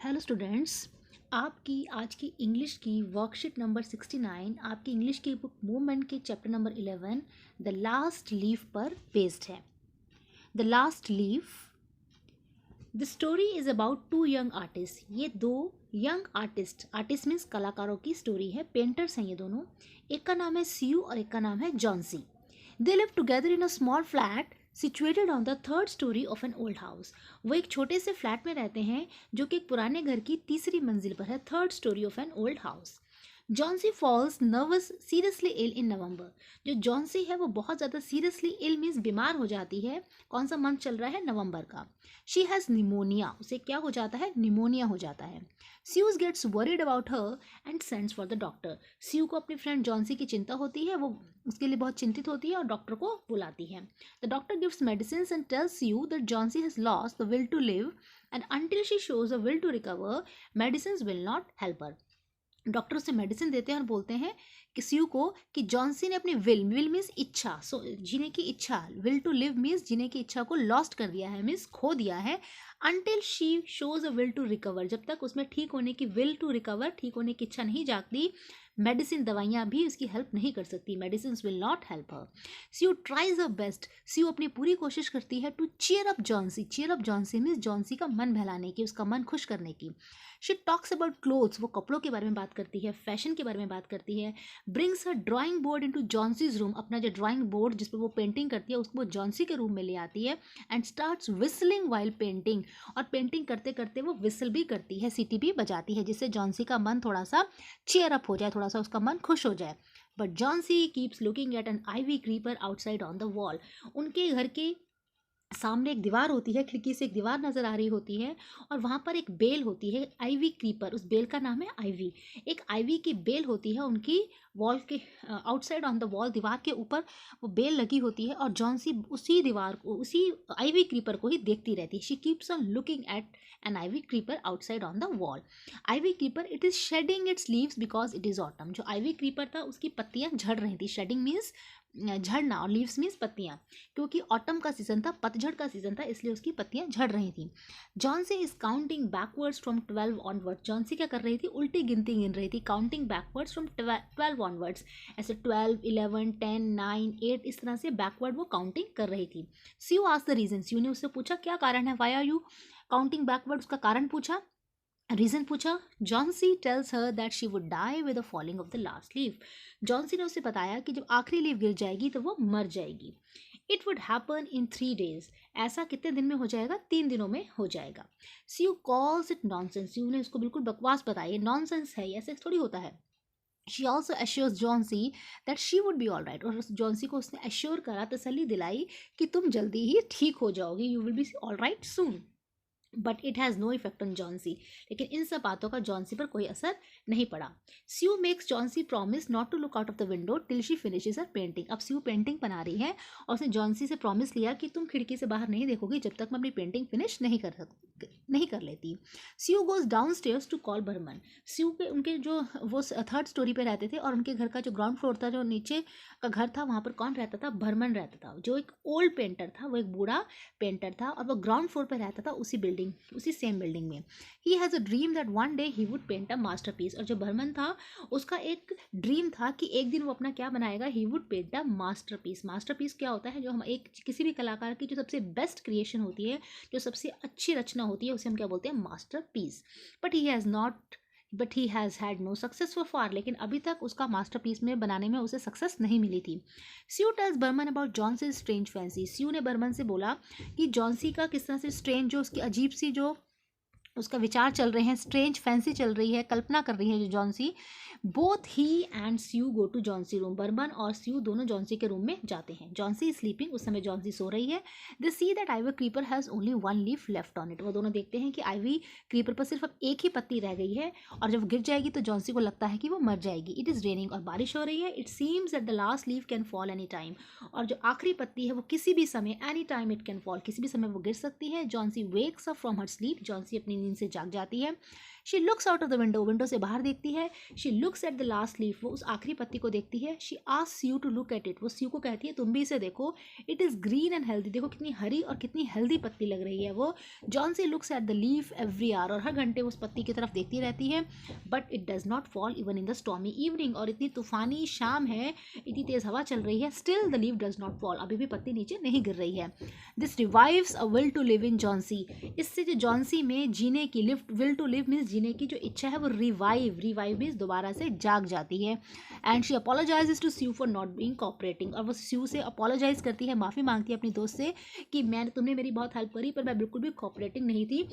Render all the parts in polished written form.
Hello students. आपकी आज की इंग्लिश की वर्कशीट नंबर 69 आपकी इंग्लिश की बुक मूवमेंट के chapter number 11 the last leaf पर बेस्ड है। The last leaf. The story is about two young artist. ये दो यंग आर्टिस्ट मीन्स कलाकारों की स्टोरी है। पेंटर्स हैं ये दोनों। एक का नाम है सीयू और एक का नाम है Johnsy. They live together in a small flat situated on the third story of an old house. वो एक छोटे से फ्लैट में रहते हैं जो कि एक पुराने घर की तीसरी मंजिल पर है, third story of an old house. Johnsy falls nervous seriously ill in November. जो जॉन्सी है वो बहुत ज़्यादा सीरियसली इल मीन्स बीमार हो जाती है। कौन सा मंथ चल रहा है? नवंबर का। She has pneumonia. उसे क्या हो जाता है? निमोनिया हो जाता है। Sue's gets worried about her and sends for the doctor. Sue को अपनी फ्रेंड जॉन्सी की चिंता होती है, वो उसके लिए बहुत चिंतित होती है और डॉक्टर को बुलाती है। The doctor gives medicine and tells Sue that Johnsy has lost the will to live and until she shows a will to recover medicine will not help her. Doctor उसे मेडिसिन देते हैं और बोलते हैं कि सीयू को कि Johnsy ने अपनी विल मीन्स इच्छा, सो जीने की इच्छा, विल टू लिव मीन्स जीने की इच्छा को लॉस्ट कर दिया है, मीन्स खो दिया है। Until she shows a will to recover, जब तक उसमें ठीक होने की विल टू रिकवर, ठीक होने की इच्छा नहीं जागती, मेडिसिन दवाइयाँ भी उसकी हेल्प नहीं कर सकती। Medicine will not help her. Sue tries a best. Sue अपनी पूरी कोशिश करती है to cheer up Johnsy. Cheer up Johnsy means Johnsy का मन बहलाने की, उसका मन खुश करने की। She talks about clothes. वो कपड़ों के बारे में बात करती है, फैशन के बारे में बात करती है। Brings her drawing board into Johnsy's room. अपना जो ड्राइंग बोर्ड जिस पर वो पेंटिंग करती है उसको वो जॉन्सी के रूम में ले आती है and starts whistling while painting. और पेंटिंग करते करते वो विसल भी करती है, सीटी भी बजाती है, जिससे जॉन्सी का मन थोड़ा सा चेयर अप हो जाए, थोड़ा सा उसका मन खुश हो जाए। But Johnsy keeps looking at an ivy creeper outside on the wall. उनके घर के सामने एक दीवार होती है, खिड़की से एक दीवार नज़र आ रही होती है और वहाँ पर एक बेल होती है, आईवी क्रीपर, उस बेल का नाम है आईवी। एक आईवी की बेल होती है उनकी वॉल के आउटसाइड ऑन द वॉल, दीवार के ऊपर वो बेल लगी होती है और जॉन्सी उसी दीवार को, उसी आईवी क्रीपर को ही देखती रहती है। She keeps on looking at an ivy creeper outside on the wall. Ivy creeper it is shedding its leaves because it is autumn. जो आईवी क्रीपर था उसकी पत्तियाँ झड़ रही थी। शेडिंग मीन्स झड़ना और लीव्स मीन्स पत्तियाँ, क्योंकि ऑटम का सीजन था, पतझड़ का सीजन था, इसलिए उसकी पत्तियाँ झड़ रही थी। Johnsy is counting backwards from 12 onwards. Johnsy क्या कर रही थी? उल्टी गिनती गिन रही थी। काउंटिंग बैकवर्ड्स फ्रॉम 12 ऑनवर्ड्स, ऐसे 12, 11, 10, 9, 8 इस तरह से बैकवर्ड वो काउंटिंग कर रही थी। Sue asked the reason. Sue ने उससे पूछा क्या कारण है, why are you counting backward, उसका कारण पूछा, रीजन पूछा। Johnsy tells her that she would die with the falling of the last leaf. Johnsy ने उसे बताया कि जब आखिरी लीफ गिर जाएगी तो वो मर जाएगी। It would happen in 3 days। ऐसा कितने दिन में हो जाएगा? 3 दिनों में हो जाएगा। Sue calls it nonsense. Sue ने उसको बिल्कुल बकवास बताई, नॉनसेंस है, ऐसे थोड़ी होता है। She also assures Johnsy that she would be all right. और जॉन्सी को उसने एश्योर करा, तसल्ली दिलाई कि तुम जल्दी ही ठीक हो जाओगी, you will be all right soon. But it has no effect on Johnsy. लेकिन इन सब बातों का जॉन्सी पर कोई असर नहीं पड़ा। Sue makes Johnsy promise not to look out of the window till she finishes her painting. अब सीयू पेंटिंग बना रही है और उसने जॉन्सी से प्रॉमिस लिया कि तुम खिड़की से बाहर नहीं देखोगी जब तक मैं अपनी पेंटिंग फिनिश नहीं कर लेती। Sue goes downstairs to call Berman. Sue के उनके जो वो थर्ड स्टोरी पे रहते थे और उनके घर का जो ग्राउंड फ्लोर था, जो नीचे का घर था, वहाँ पर कौन रहता था? बर्मन रहता था, जो एक ओल्ड पेंटर था, वो एक बूढ़ा पेंटर था और वो ग्राउंड फ्लोर पर रहता था, उसी सेम बिल्डिंग में। He has a dream that one day he would paint a masterpiece. और जो बर्मन था उसका एक ड्रीम था कि एक दिन वो अपना क्या बनाएगा? He would paint a masterpiece. Masterpiece क्या होता है? जो हम एक किसी भी कलाकार की जो सबसे बेस्ट क्रिएशन होती है, जो सबसे अच्छी रचना होती है, उसे हम क्या बोलते हैं? Masterpiece. But he has had no success for far. लेकिन अभी तक उसका मास्टरपीस में बनाने में उसे सक्सेस नहीं मिली थी। Sue tells Berman about Johnsy's strange fancy. Sue ने बर्मन से बोला कि जॉन्सी का किस तरह से स्ट्रेंज, जो उसकी अजीब सी जो उसका विचार चल रहे हैं, स्ट्रेंज फैंसी चल रही है, कल्पना कर रही है जो Johnsy. Both he and Sue go to Johnsy room. Berman और सीयू दोनों जॉन्सी के रूम में जाते हैं। जॉन्सी स्लीपिंग, उस समय जॉन्सी सो रही है। They see that ivy creeper has only one leaf left on it. वो दोनों देखते हैं कि आईवी क्रीपर पर सिर्फ अब एक ही पत्ती रह गई है और जब गिर जाएगी तो जॉन्सी को लगता है कि वो मर जाएगी। इट इज़ रेनिंग, और बारिश हो रही है। It seems that the last leaf can fall any time. और जो आखिरी पत्ती है वो किसी भी समय, any time it can fall, किसी भी समय वो गिर सकती है। Johnsy wakes up from her sleep. Johnsy अपनी नींद से जाग जाती है। She looks out of the window, window से बाहर देखती है। She looks at the last leaf, वो उस आखिरी पत्ती को देखती है। She asks you to look at it, वो स्यू को कहती है तुम भी इसे देखो। It is green and healthy, देखो कितनी हरी और कितनी हेल्दी पत्ती लग रही है वो। Johnsy looks at the leaf every hour, और हर घंटे उस पत्ती की तरफ देखती रहती है। But it does not fall even in the stormy evening, और इतनी तूफानी शाम है, इतनी तेज़ हवा चल रही है, still the leaf does not fall, अभी भी पत्ती नीचे नहीं गिर रही है। This revives a will to live in Johnsy, इससे जो जॉन्सी में जीने की, live will to live means जीने की जो इच्छा है वो रिवाइव मीन्स दोबारा से जाग जाती है। And she apologises to Sue for not being cooperating, और वो स्यू से अपोलोजाइज करती है, माफ़ी मांगती है अपनी दोस्त से कि तुमने मेरी बहुत हेल्प करी पर मैं बिल्कुल भी कोऑपरेटिंग नहीं थी,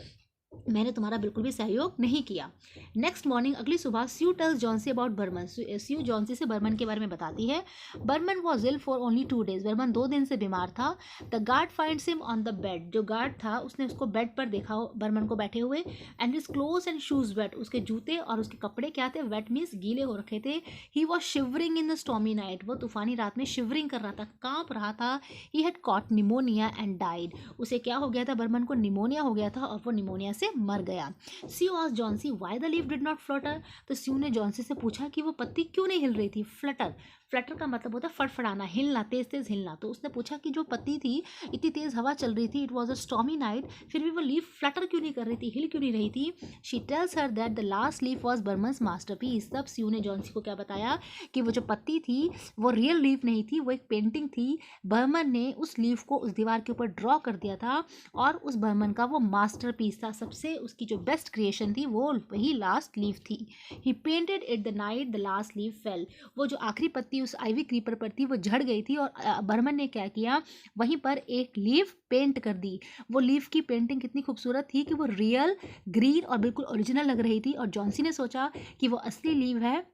मैंने तुम्हारा बिल्कुल भी सहयोग नहीं किया। नेक्स्ट मॉर्निंग, अगली सुबह, Sue tells Johnsy about Behrman, Sue Johnsy से बर्मन के बारे में बताती है। Behrman was ill for only 2 days, Behrman 2 दिन से बीमार था। The guard finds him on the bed, जो गार्ड था उसने उसको बेड पर देखा बर्मन को बैठे हुए। And his clothes and shoes wet, उसके जूते और उसके कपड़े क्या थे, वेट मीन्स गीले हो रखे थे। He was shivering in the stormy night, वो तूफानी रात में शिवरिंग कर रहा था, कांप रहा था। He had cot pneumonia and died, उसे क्या हो गया था, बर्मन को निमोनिया हो गया था और वो निमोनिया से मर गया। Sue asked Johnsy why the leaf did not flutter, तो स्यू ने जॉन्सी से पूछा कि वो पत्ती क्यों नहीं हिल रही थी। फ्लटर, फ्लटर का मतलब होता है फड़फड़ाना, हिलना, तेज तेज हिलना। तो उसने पूछा कि जो पत्ती थी, इतनी तेज हवा चल रही थी, it was a stormy night, फिर भी वो लीफ फ्लटर क्यों नहीं कर रही थी, हिल क्यों नहीं रही थी। She tells her that the last leaf was Burman's masterpiece, तब स्यू ने जॉन्सी को क्या बताया कि वो जो पत्ती थी वो रियल लीफ नहीं थी, वो एक पेंटिंग थी। बर्मन ने उस लीफ को उस दीवार के ऊपर ड्रॉ कर दिया था और उस बर्मन का वो मास्टरपीस था, सबसे उसकी जो बेस्ट क्रिएशन थी वो वही लास्ट लीफ थी। He painted it the night the last leaf fell, वो जो आखिरी पत्ती उस आइवी क्रीपर पर थी वो झड़ गई थी और बर्मन ने क्या किया, वहीं पर एक लीफ पेंट कर दी। वो लीफ की पेंटिंग कितनी खूबसूरत थी कि वो रियल, ग्रीन और बिल्कुल ओरिजिनल लग रही थी, और जॉन्सी ने सोचा कि वो असली लीफ है,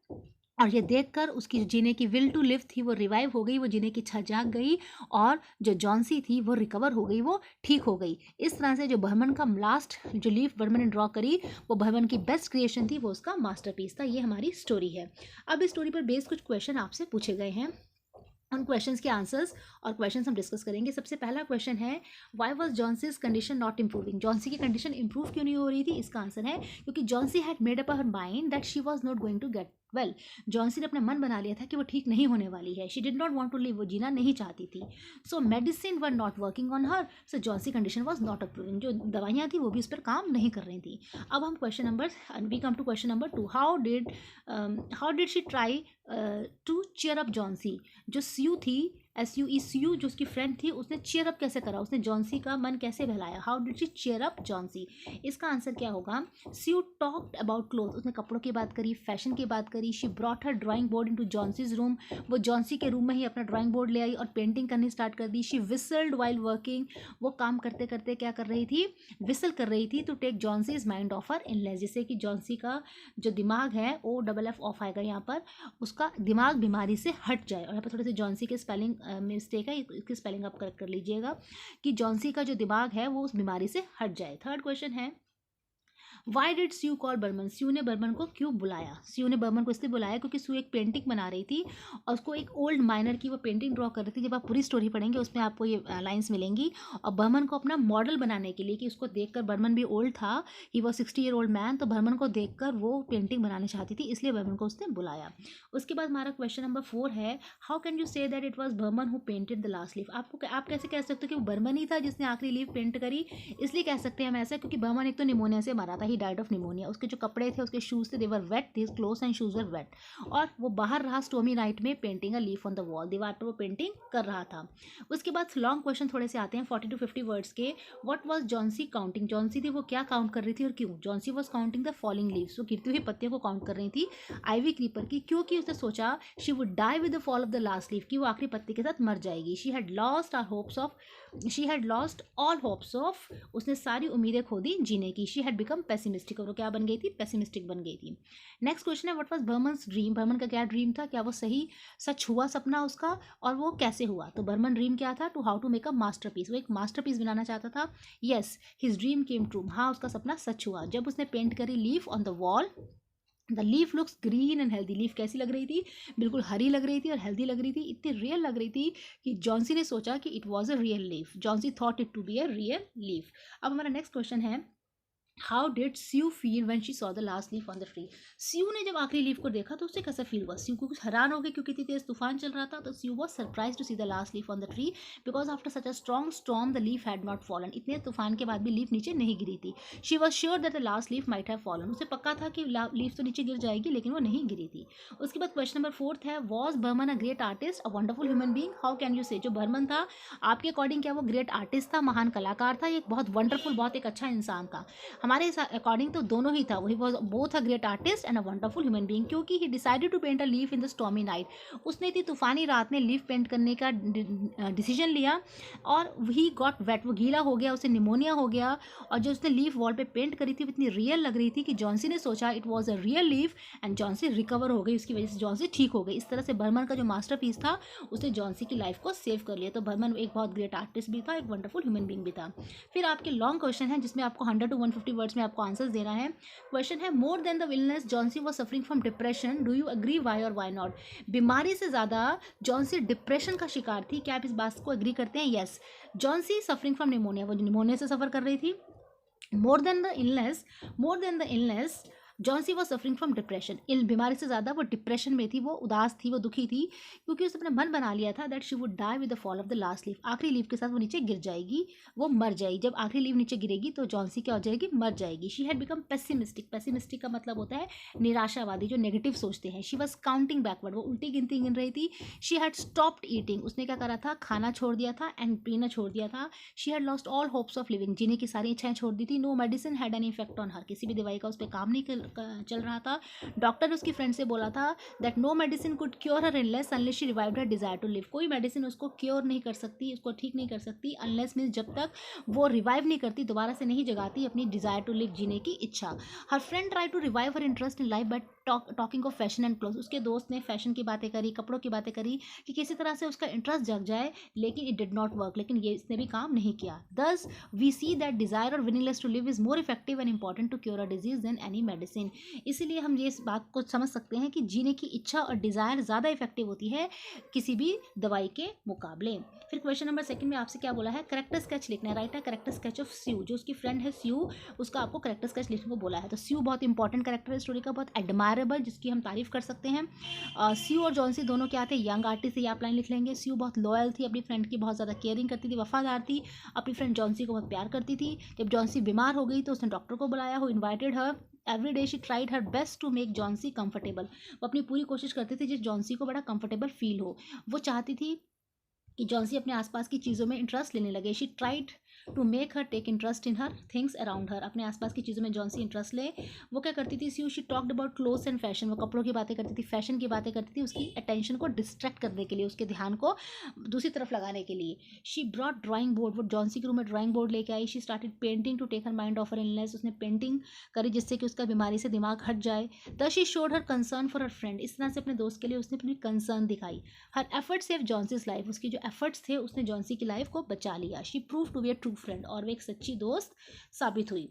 और ये देखकर उसकी जो जीने की विल टू लिव थी वो रिवाइव हो गई, वो जीने की इच्छा जाग गई, और जो जॉन्सी थी वो रिकवर हो गई, वो ठीक हो गई। इस तरह से जो बर्मन का लास्ट जो लीफ बर्मन ने ड्रॉ करी वो बर्मन की बेस्ट क्रिएशन थी, वो उसका मास्टरपीस था। ये हमारी स्टोरी है। अब इस स्टोरी पर बेस्ड कुछ क्वेश्चन आपसे पूछे गए हैं, उन क्वेश्चंस के आंसर्स और क्वेश्चंस हम डिस्कस करेंगे। सबसे पहला क्वेश्चन है, why was Johnsy's condition not improving, Johnsy की कंडीशन इंप्रूव क्यों नहीं हो रही थी। इसका आंसर है क्योंकि Johnsy had made up her mind that she was not going to get well, Johnsy ने अपना मन बना लिया था कि वो ठीक नहीं होने वाली है। She did not want to live, वो जीना नहीं चाहती थी। So medicine were not working on her, so Johnsy condition was not improving, जो दवाइयाँ थी वो भी उस पर काम नहीं कर रही थी। अब हम we come to question number 2, how did she try to cheer up Johnsy, जो स्यू थी, SUE जो उसकी फ्रेंड थी, उसने चीयर अप कैसे करा, उसने जॉन्सी का मन कैसे बहलाया। How did she cheer up Johnsy, इसका आंसर क्या होगा, स्यू टॉक्ड अबाउट क्लोथ, उसने कपड़ों की बात करी, फैशन की बात करी। She brought her drawing board into Johnsy's room, वो जॉन्सी के रूम में ही अपना ड्राइंग बोर्ड ले आई और पेंटिंग करनी स्टार्ट कर दी। शी विसल्ड वाइल वर्किंग, वो काम करते करते क्या कर रही थी, विसल कर रही थी, to take Johnsy's mind off her इनलेस, जिससे कि जॉन्सी का जो दिमाग है, OFF ऑफ आएगा यहाँ पर, उसका दिमाग बीमारी से हट जाए। और यहाँ पर थोड़े से जॉन्सी के स्पेलिंग मिस्टेक है, इसकी स्पेलिंग आप करेक्ट कर लीजिएगा, कि जॉन्सी का जो दिमाग है वो उस बीमारी से हट जाए। थर्ड क्वेश्चन है, why did Sue call Behrman, Sue ने बर्मन को क्यों बुलाया। स्यू ने बर्मन को इसलिए बुलाया क्योंकि स्यू एक पेंटिंग बना रही थी और उसको एक ओल्ड माइनर की वो पेंटिंग ड्रॉ कर रही थी। जब आप पूरी स्टोरी पढ़ेंगे उसमें आपको ये लाइंस मिलेंगी। और बर्मन को अपना मॉडल बनाने के लिए, कि उसको देखकर, बर्मन भी ओल्ड था, ही वॉज 60-year-old मैन, तो बर्मन को देखकर वो पेंटिंग बनाना चाहती थी, इसलिए बर्मन को उसने बुलाया। उसके बाद हमारा क्वेश्चन नंबर 4 है, how can you say that it was Berman who painted the last leaf, आप कैसे कह सकते हो कि वो बर्मन ही था जिसने आखिरी लीफ पेंट करी। इसलिए कह सकते हैं हम ऐसा क्योंकि बर्मन एक तो निमोनिया से मरा था, ही डाइड ऑफ निमोनिया, उसके जो कपड़े थे, उसके शूज थे, they were wet, this clothes and shoes were wet, और वो बाहर रहा स्टॉर्मी नाइट में painting a leaf on the wall, दीवार पर वो पेंटिंग कर रहा था। उसके बाद लॉन्ग क्वेश्चन थोड़े से आते हैं 40 to 50 वर्ड्स के। What was Johnsy counting, Johnsy थी वो क्या काउंट कर रही थी और क्यों। Johnsy was counting the falling leaves, वो गिरती हुई पत्तियों को काउंट कर रही थी आइवी क्रीपर की, क्योंकि उसने सोचा she would die with the fall of the last leaf, की वो आखिरी पत्ती के साथ मर जाएगी। She had lost all hopes of, उसने सारी उम्मीदें खो दी जीने की। शी हैड बिकम पेसिमिस्टिक, और वो क्या बन गई थी, पेसिमिस्टिक बन गई थी। नेक्स्ट क्वेश्चन है, what was Berman's dream, Berman का क्या ड्रीम था, क्या वो सही सच हुआ सपना उसका, और वो कैसे हुआ। तो बर्मन ड्रीम क्या था, to how to make a masterpiece, वो एक मास्टरपीस बनाना चाहता था। Yes, his dream came true, हाँ उसका सपना सच हुआ। जब उसने पेंट करी leaf on the wall, the leaf looks green and healthy, leaf कैसी लग रही थी, बिल्कुल हरी लग रही थी और हेल्दी लग रही थी, इतनी रियल लग रही थी कि जॉन्सी ने सोचा कि it was a real leaf, Johnsy thought it to be a real leaf. अब हमारा नेक्स्ट क्वेश्चन है, how did Sue feel when she saw the last leaf on the tree. Sue ने जब आखिरी लीफ को देखा तो उसे कैसा फील हुआ? स्यू को कुछ हैरान हो गई क्योंकि इतनी तेज तूफान चल रहा था। तो Sue was surprise to see the last leaf on the tree because after such a strong storm the leaf had not fallen. इतने तूफान के बाद भी लीफ नीचे नहीं गिरी थी। She was sure that the last leaf might have fallen. उसे पक्का था कि लीफ तो नीचे गिर जाएगी लेकिन वो नहीं गिरी थी। उसके बाद क्वेश्चन नंबर 4 है, was Berman a great artist, a wonderful human being? How can you say, जो बर्मन था आपके अकॉर्डिंग क्या वो ग्रेट आर्टिस्ट था, महान कलाकार था, एक बहुत वंडरफुल, बहुत एक अच्छा इंसान था? हमारे अकॉर्डिंग तो दोनों ही था। He was both a great artist and a wonderful human being, क्योंकि he decided to paint a leaf in the stormy night. उसने इतनी तूफानी रात में लीफ पेंट करने का डिसीजन लिया और ही गॉट वेट, वो गीला हो गया, उसे निमोनिया हो गया। और जो उसने लीफ वॉल पे पेंट करी थी वो इतनी रियल लग रही थी कि जॉन्सी ने सोचा it was a real leaf and Johnsy recover हो गई, उसकी वजह से जॉन्सी ठीक हो गई। इस तरह से बर्मन का जो मास्टर पीस था उसने जॉन्सी की लाइफ को सेव कर लिया। तो बर्मन एक बहुत ग्रेट आर्टिस्ट भी था, एक वंडरफुल ह्यूमन बीइंग भी था। फिर आपके लॉन्ग क्वेश्चन है जिसमें आपको 100 to 150 वर्ड्स में आपको आंसर देना है। क्वेश्चन है, more than the illness Johnsy was suffering from depression, do you agree, why और वाई नॉट? बीमारी से ज़्यादा जॉन्सी डिप्रेशन का शिकार थी, क्या आप इस बात को एग्री करते हैं? Yes, Johnsy suffering from pneumonia, वो निमोनिया से सफ़र कर रही थी। More than the illness Johnsy was suffering from depression, इन बीमारी से ज़्यादा वो डिप्रेशन में थी, वो उदास थी, वो दुखी थी, क्योंकि उसने अपना मन बना लिया था that she would die with the fall of the last leaf. आखिरी लीफ के साथ वो नीचे गिर जाएगी, वो मर जाएगी। जब आखिरी लीफ नीचे गिरेगी तो जॉन्सी क्या हो जाएगी? मर जाएगी। She had become pessimistic, pessimistic का मतलब होता है निराशावादी, जो नेगेटिव सोचते हैं। शी वॉज काउंटिंग बैकवर्ड, वो उल्टी गिनती गिन रही थी। शी हैड स्टॉप्ड ईटिंग, उसने क्या करा था? खाना छोड़ दिया था एंड पीना छोड़ दिया था। She had lost all hopes of living, जीने की सारी इच्छाएं छोड़ दी थी। No medicine had any effect on her, किसी भी दवाई का उस पर काम नहीं चल रहा था। डॉक्टर ने उसकी फ्रेंड से बोला था that no medicine could cure her unless unless she revived her desire to live. कोई मेडिसिन उसको क्योर नहीं कर सकती, उसको ठीक नहीं कर सकती अनलेस मीन्स जब तक वो रिवाइव नहीं करती, दोबारा से नहीं जगाती अपनी डिजायर टू लिव, जीने की इच्छा। Her friend try to revive her interest in life but talking of fashion and cloth. उसके दोस्त ने फैशन की बातें करी, कपड़ों की बातें करी कि किसी तरह से उसका इंटरेस्ट जग जाए, लेकिन इट डिड नॉट वर्क, लेकिन ये इसने भी काम नहीं किया। Thus we see that desire और willingness to live is more effective and important to cure a disease than any medicine. इसीलिए हम ये इस बात को समझ सकते हैं कि जीने की इच्छा और डिजायर ज़्यादा इफेक्टिव होती है किसी भी दवाई के मुकाबले। फिर क्वेश्चन नंबर 2 में आपसे क्या बोला है? करेक्टर स्केच लिखना है। राइट है करेक्टर स्केच ऑफ स्यू, जो उसकी फ्रेंड है स्यू, उसका आपको करेक्टर स्केच लिखने को बोला है। तो स्यू बहुत इंपॉर्टेंट करेक्टर है स्टोरी का, बहुत एडमायरेबल, जिसकी हम तारीफ कर सकते हैं। स्यू और जॉन्सी दोनों क्या थे? Young artist. ये आप लाइन लिख लेंगे। स्यू बहुत लॉयल थी, अपनी फ्रेंड की बहुत ज़्यादा केयरिंग करती थी, वफादार थी, अपनी फ्रेंड जॉन्सी को बहुत प्यार करती थी। जब जॉन्सी बीमार हो गई तो उसने डॉक्टर को बुलाया, who invited her every day she tried her best to make Johnsy comfortable. वो अपनी पूरी कोशिश करती थी जिस जॉन्सी को बड़ा कंफर्टेबल फील हो। वो चाहती थी कि जॉन्सी अपने आसपास की चीज़ों में इंटरेस्ट लेने लगे। She tried to make her take interest in her things around her, अपने आसपास की चीज़ों में जॉन्सी इंटरेस्ट ले। वो क्या करती थी? She talked about clothes and fashion, वो कपड़ों की बातें करती थी, फैशन की बातें करती थी, उसकी अटेंशन को डिस्ट्रैक्ट करने के लिए, उसके ध्यान को दूसरी तरफ लगाने के लिए। शी ब्रॉट ड्राइंग बोर्ड, वो जॉन्सी के रूम में ड्राइंग बोर्ड लेके आई। She started painting to take her mind off her illness, उसने पेंटिंग करी जिससे कि उसका बीमारी से दिमाग हट जाए। The she showed her concern for her friend, इस तरह से अपने दोस्त के लिए उसने अपनी कंसर्न दिखाई। हर एफर्ट सेव जॉन्सीज लाइफ, उसकी जो एफर्ट्स थे उसने जॉन्सी की लाइफ को बचा लिया। She prove to be a true friend, और वो एक सच्ची दोस्त साबित हुई।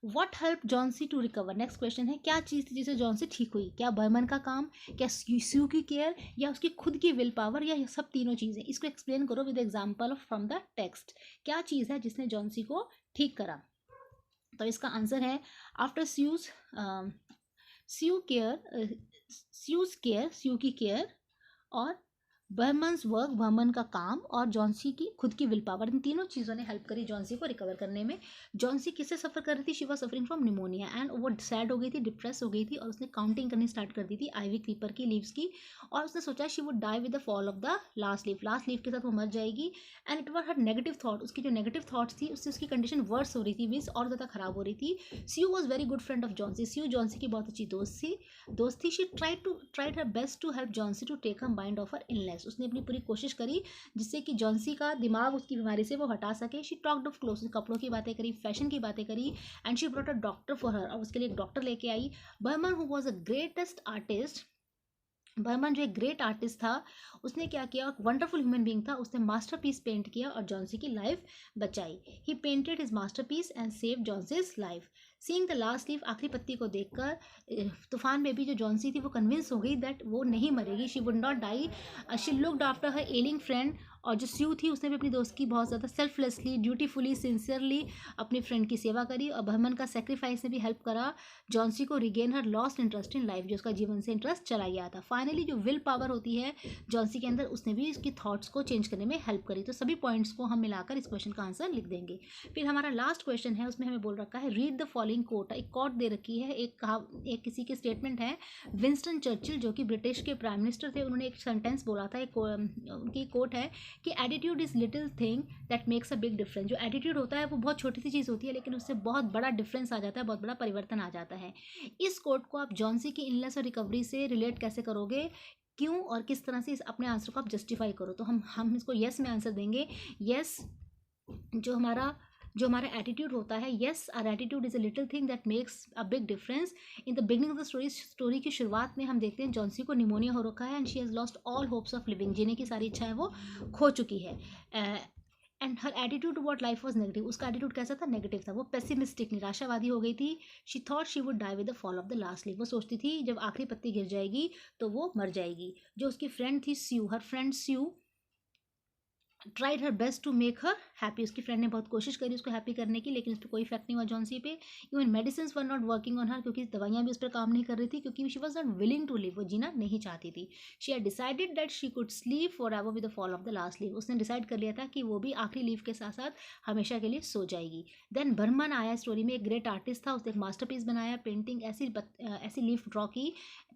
What help Johnsy to recover? Next question है, क्या चीज़ थी जिससे जॉन्सी ठीक हुई? क्या बर्मन का काम, क्या स्यू की केयर, या उसकी खुद की विल पावर, या ये सब तीनों चीज़ें? इसको एक्सप्लेन करो with example from the text. क्या चीज़ है जिसने जॉन्सी को ठीक करा? तो इसका आंसर है आफ्टर स्यू केयर स्यू की केयर, और बर्मन्स वर्क, बर्मन का काम, और जॉन्सी की खुद की विल पावर, इन तीनों चीज़ों ने हेल्प करी जॉन्सी को रिकवर करने में। जॉन्सी किससे सफ़र कर रही थी? She was suffering from pneumonia and वो सैड हो गई थी, डिप्रेस हो गई थी, और उसने काउंटिंग करनी स्टार्ट कर दी थी आईवी क्रीपर की लीव्स की, और उसने सोचा she would die with the fall of the last leaf के साथ वो मर जाएगी। And it were her negative thought, उसकी जो नेगेटिव थॉट्स थी उससे उसकी कंडीशन वर्स हो रही थी, मीन्स और ज़्यादा खराब हो रही थी। Sue was very good friend of Johnsy, Sue Johnsy की बहुत अच्छी दोस्त थी। She tried her best to help Johnsy to take her mind off her illness, उसने अपनी पूरी कोशिश करी जिससे कि जॉन्सी का दिमाग उसकी बीमारी से वो हटा सके। शी टॉक्ड ऑफ क्लोथ्स, कपड़ों की बातें करी, फैशन की बातें करी, and she brought a doctor for her, और उसके लिए एक डॉक्टर लेके आई। Behrman who was a greatest artist, Behrman जो एक ग्रेट आर्टिस्ट था, उसने क्या किया? वंडरफुल ह्यूमन बीइंग था, उसने मास्टरपीस पेंट किया और जॉन्सी की लाइफ बचाई। He painted his masterpiece and save Johnsy's life. Seeing the last leaf, आखिरी पत्ती को देखकर तूफान में भी जो जॉन्सी थी वो कन्विंस हो गई दैट वो नहीं मरेगी, she would not die. She looked after her ailing friend और जो स्यू थी उसने भी अपनी दोस्त की बहुत ज़्यादा सेल्फलेसली, ड्यूटीफुली, सिंसियरली अपनी फ्रेंड की सेवा करी, और बर्मन का सेक्रीफाइस ने भी हेल्प करा जॉन्सी को regain her lost interest in life, जो उसका जीवन से इंटरेस्ट चला गया था। फाइनली जो विल पावर होती है जॉन्सी के अंदर, उसने भी इसकी थॉट्स को चेंज करने में हेल्प करी। तो सभी पॉइंट्स को हम मिलाकर इस क्वेश्चन का आंसर लिख देंगे। फिर हमारा लास्ट क्वेश्चन है, उसमें हमें बोल रखा है रीड द फॉलोइंग कोट। एक कोट दे रखी है, एक किसी की स्टेटमेंट है, विंस्टन चर्चिल जो कि ब्रिटिश के प्राइम मिनिस्टर थे, उन्होंने एक सेंटेंस बोला था, उनकी कोट है कि attitude is little thing that makes a big difference. जो एटीट्यूड होता है वो बहुत छोटी सी चीज़ होती है, लेकिन उससे बहुत बड़ा डिफरेंस आ जाता है, बहुत बड़ा परिवर्तन आ जाता है। इस कोट को आप जॉन्सी की इलनेस और रिकवरी से रिलेट कैसे करोगे, क्यों और किस तरह से इस अपने आंसर को आप जस्टिफाई करो। तो हम इसको यस में आंसर देंगे। यस, जो हमारा एटीट्यूड होता है, yes our attitude is a little thing that makes a big difference. In the beginning of the story की शुरुआत में हम देखते हैं जॉन्सी को निमोनिया हो रखा है and she has lost all hopes of living. जीने की सारी इच्छाएं वो खो चुकी है। And her attitude toward life was negative. उसका एटीट्यूड कैसा था, नेगेटिव था, वो पेसिमिस्टिक, निराशावादी हो गई थी। She thought she would die with the fall of the last leaf. वो सोचती थी जब आखिरी पत्ती गिर जाएगी तो वो मर जाएगी। जो उसकी फ्रेंड थी Sue, her friend Sue tried her best to make her happy. उसकी फ्रेंड ने बहुत कोशिश करी उसको हैप्पी करने की, लेकिन उस पर कोई इफेक्ट नहीं हुआ जॉन्सी पे। Even medicine were not working on हर, क्योंकि दवाइयाँ भी उस पर काम नहीं कर रही थी, क्योंकि she was not willing to live, वो जीना नहीं चाहती थी। She had decided that she could sleep forever with the fall of the last leave. उसने डिसाइड कर लिया था कि वो भी आखिरी लीव के साथ साथ हमेशा के लिए सो जाएगी। देन बर्मन आया स्टोरी में, एक ग्रेट आर्टिस्ट था, उसने एक मास्टरपीस बनाया, पेंटिंग ऐसी लीफ ड्रॉ की,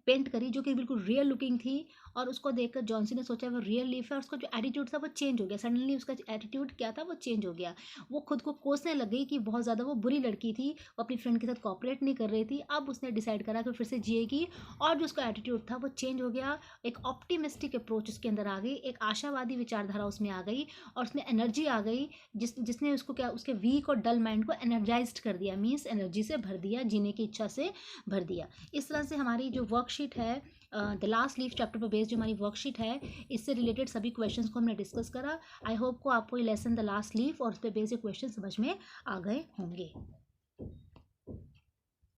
पेंट करी जो कि बिल्कुल रियल लुकिंग थी, और उसको देखकर जॉन्सी ने सोचा वो रियल लीफ है। उसका जो एटीट्यूड था वो चेंज हो गया। सडनली उसका एटीट्यूड क्या था, वो चेंज हो गया। वो खुद को कोसने लग गई कि बहुत ज़्यादा वो बुरी लड़की थी, वो अपनी फ्रेंड के साथ कॉपरेट नहीं कर रही थी। अब उसने डिसाइड करा कि फिर से जिएगी, और जो उसका एटीट्यूड था वो चेंज हो गया। एक ऑप्टिमिस्टिक अप्रोच उसके अंदर आ गई, एक आशावादी विचारधारा उसमें आ गई, और उसमें एनर्जी आ गई जिसने उसको क्या, उसके वीक और डल माइंड को एनर्जाइज कर दिया, मीन्स एनर्जी से भर दिया, जीने की इच्छा से भर दिया। इस तरह से हमारी जो वर्कशीट है, द लास्ट लीफ चैप्टर पर बेस्ड जो हमारी वर्कशीट है, इससे रिलेटेड सभी क्वेश्चंस को हमने डिस्कस करा। आई होप को आपको ये लेसन द लास्ट लीफ और उस पर बेस्ड क्वेश्चन समझ में आ गए होंगे।